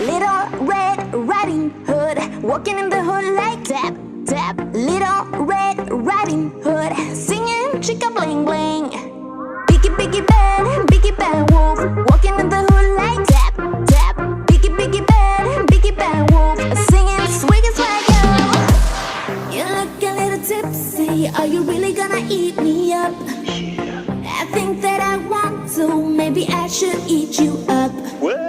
Little Red Riding Hood, walking in the hood like tap, tap. Little Red Riding Hood, singing chicka bling bling. Biggie bad wolf, walking in the hood like tap, tap. Biggie bad wolf, singing swiggy swaggo. You look a little tipsy, are you really gonna eat me up? I think that I want to, maybe I should eat you up. What?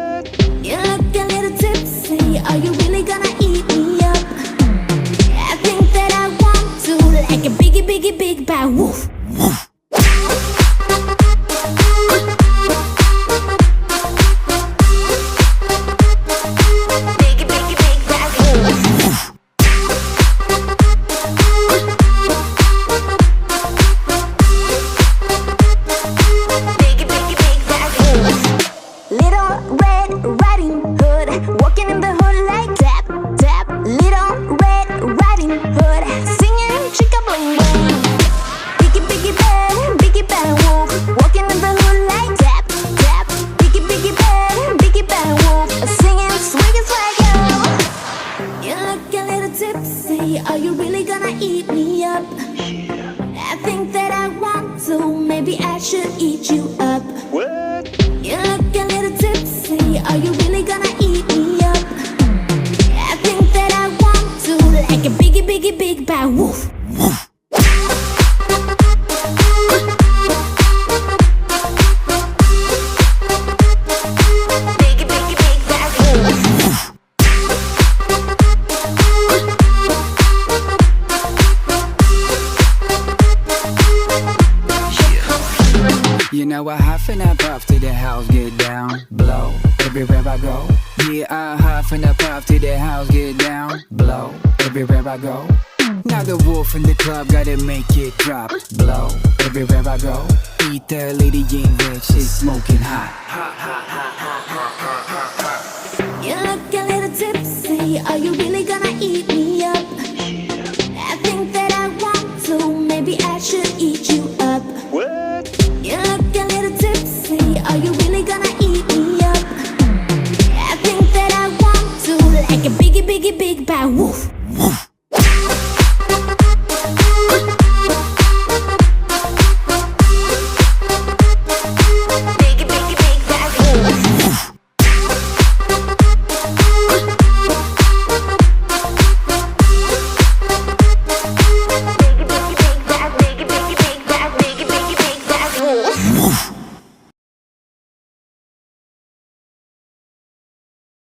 You look a little tipsy, are you really gonna eat me up? I think that I want to, like a big bad wolf. Little Red Riding Hood, walking in the hood like tap, tap. Little Red Riding Hood, singing chicka bling bling. Biggie bad wolf, walking in the hood like tap, tap. Biggie bad wolf, singing swiggy swaggo. You look a little tipsy, are you really gonna eat me up? I think that I want to, maybe I should eat you up. What? You look a little tipsy, are you really gonna eat me up? I think that I want to, like a big bad wolf. Big bad wolf. You know I huff and I puff till the house get down, blow everywhere I go. Yeah, I huff and I puff till the house get down, blow everywhere I go. Now the wolf in the club gotta make it drop, blow everywhere I go. Eat that lady ain't rich, it's smoking hot. Hot, hot, hot, hot.